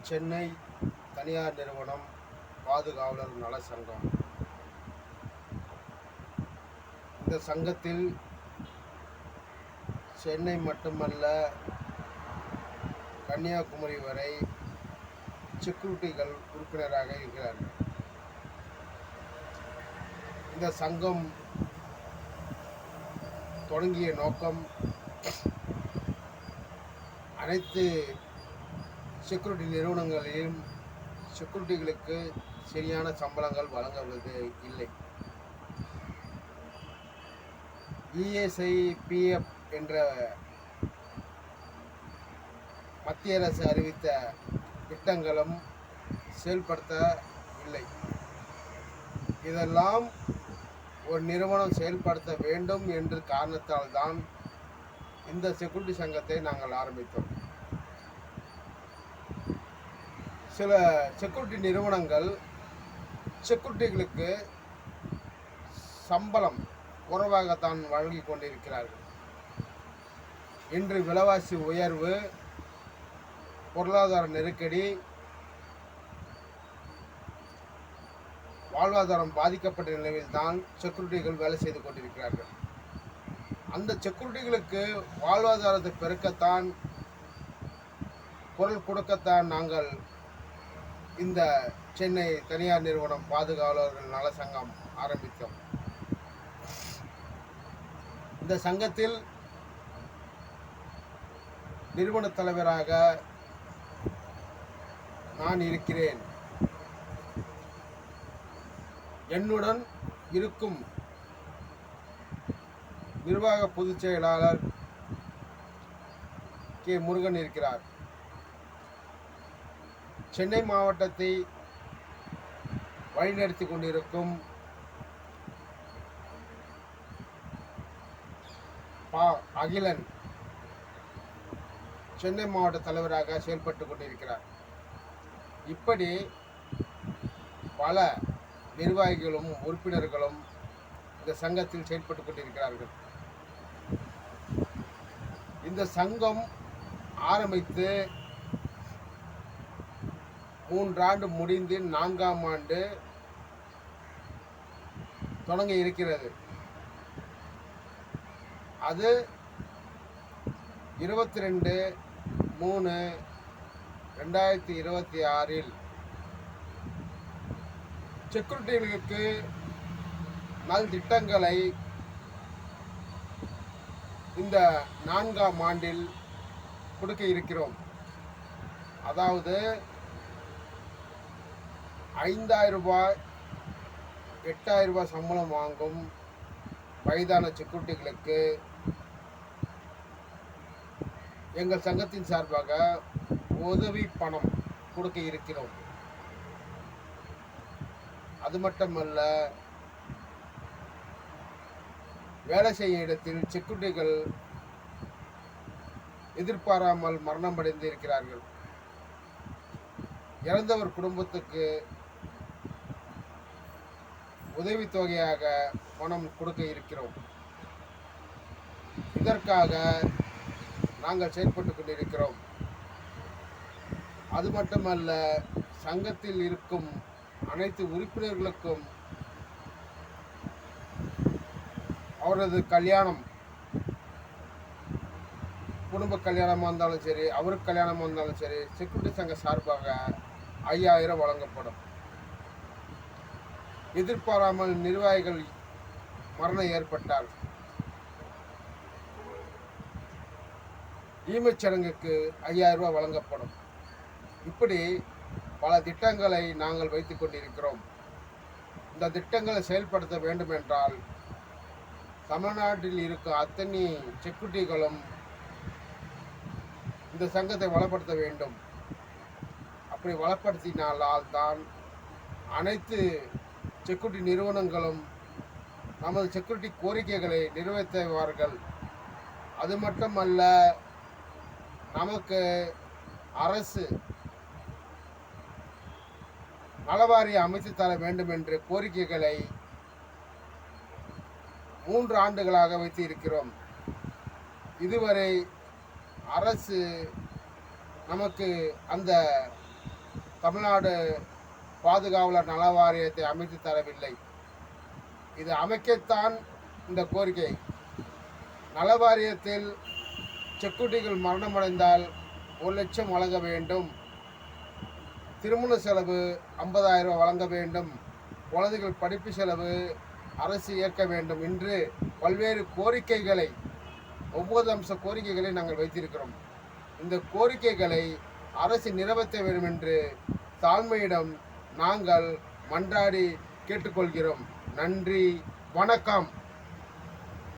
சென்னை தனியார் நிறுவனம் பாதுகாவலர் நல சங்கம். இந்த சங்கத்தில் சென்னை மட்டுமல்ல, கன்னியாகுமரி வரை செக்யூரிட்டிகள் உறுப்பினராக இருக்கிறார்கள். இந்த சங்கம் தொடங்கிய நோக்கம் அனைத்து செக்யூரிட்டி நிறுவனங்களிலும் செக்யூரிட்டிகளுக்கு சரியான சம்பளங்கள் வழங்குவது இல்லை. இஎஸ்ஐ, பிஎஃப் என்ற மத்திய அரசு அறிவித்த திட்டங்களும் செயல்படுத்தவில்லை. இதெல்லாம் ஒரு நிறுவனம் செயல்படுத்த வேண்டும் என்ற காரணத்தால் தான் இந்த செக்யூரிட்டி சங்கத்தை நாங்கள் ஆரம்பித்தோம். சில செக்யூரிட்டி நிறுவனங்கள் செக்யூரிட்டிகளுக்கு சம்பளம் குறைவாகத்தான் வழங்கி கொண்டிருக்கிறார்கள். இன்று விலைவாசி உயர்வு, பொருளாதார நெருக்கடி, வாழ்வாதாரம் பாதிக்கப்பட்ட நிலையில் தான் செக்யூரிட்டிகள் வேலை செய்து கொண்டிருக்கிறார்கள். அந்த செக்யூரிட்டிகளுக்கு வாழ்வாதாரத்தை பெருக்கத்தான், பொருள் கொடுக்கத்தான் நாங்கள் இந்த சென்னை தனியார் நிறுவனம் பாதுகாவலர்கள் நல சங்கம் ஆரம்பித்தோம். இந்த சங்கத்தில் நிறுவன தலைவராக நான் இருக்கிறேன். என்னுடன் இருக்கும் நிர்வாக பொதுச் செயலாளர் கே. முருகன் இருக்கிறார். சென்னை மாவட்டத்தை வழிநடத்தி கொண்டிருக்கும் அகிலன் சென்னை மாவட்ட தலைவராக செயல்பட்டு கொண்டிருக்கிறார். இப்படி பல நிர்வாகிகளும் உறுப்பினர்களும் இந்த சங்கத்தில் செயல்பட்டு கொண்டிருக்கிறார்கள். இந்த சங்கம் ஆரம்பித்து 3 ஆண்டு முடிந்து 4ஆம் ஆண்டு தொடங்க இருக்கிறது. அது 22/3/2026 செக்யூரிட்டிகளுக்கு நல் திட்டங்களை இந்த 4ஆம் ஆண்டில் கொடுக்க இருக்கிறோம். அதாவது 5,000 ரூபாய் 8,000 ரூபாய் சம்பளம் வாங்கும் வயதான செக்யூரிட்டிகளுக்கு எங்கள் சங்கத்தின் சார்பாக உதவி பணம் கொடுக்க இருக்கிறோம். அது மட்டுமல்ல, வேலை செய்யும் இடத்தில் செக்யூரிட்டிகள் எதிர்பாராமல் மரணம் அடைந்து இருக்கிறார்கள். இறந்தவர் குடும்பத்துக்கு உதவித்தொகையாக பணம் கொடுக்க இருக்கிறோம். இதற்காக நாங்கள் செயல்பட்டு கொண்டிருக்கிறோம். அது மட்டுமல்ல, சங்கத்தில் இருக்கும் அனைத்து உறுப்பினர்களுக்கும் அவரது கல்யாணம், குடும்ப கல்யாணமாக இருந்தாலும் சரி, அவருக்கு கல்யாணமாக இருந்தாலும் சரி, செக்யூரிட்டி சங்க சார்பாக 5,000 வழங்கப்படும். எதிர்பாராமல் நிர்வாகிகள் மரணம் ஏற்பட்டால் ஈமச்சடங்குக்கு 5,000 ரூபாய் வழங்கப்படும். இப்படி பல திட்டங்களை நாங்கள் வைத்துக் கொண்டிருக்கிறோம். இந்த திட்டங்களை செயல்படுத்த வேண்டும் என்றால் தமிழ்நாட்டில் இருக்கும் அத்தனை செக்யூரிட்டிகளும் இந்த சங்கத்தை வளப்படுத்த வேண்டும். அப்படி வளப்படுத்தினால் தான் அனைத்து செக்யூரிட்டி நிறுவனங்களும் நமது செக்யூரிட்டி கோரிக்கைகளை நிறைவேற்றுவார்கள். அது மட்டுமல்ல, நமக்கு அரசு நலவாரியம் அமைத்து தர வேண்டும் என்ற கோரிக்கைகளை 3 ஆண்டுகளாக வைத்து இருக்கிறோம். இதுவரை அரசு நமக்கு அந்த தமிழ்நாடு பாதுகாவலர் நல வாரியத்தை அமைத்து தரவில்லை. இது அமைக்கத்தான் இந்த கோரிக்கை. நல வாரியத்தில் செக்குட்டிகள் மரணமடைந்தால் 1 லட்சம் வழங்க வேண்டும். திருமண செலவு 50,000 ரூபாய் வழங்க வேண்டும். குழந்தைகள் படிப்பு செலவு அரசு ஏற்க வேண்டும் என்று பல்வேறு கோரிக்கைகளை 9 அம்ச கோரிக்கைகளை நாங்கள் வைத்திருக்கிறோம். இந்த கோரிக்கைகளை அரசு நிறைவேற்ற வேண்டும் என்று தாழ்மையிடம் நாங்கள் மன்றாடி கேட்டுக்கொள்கிறோம். நன்றி, வணக்கம்.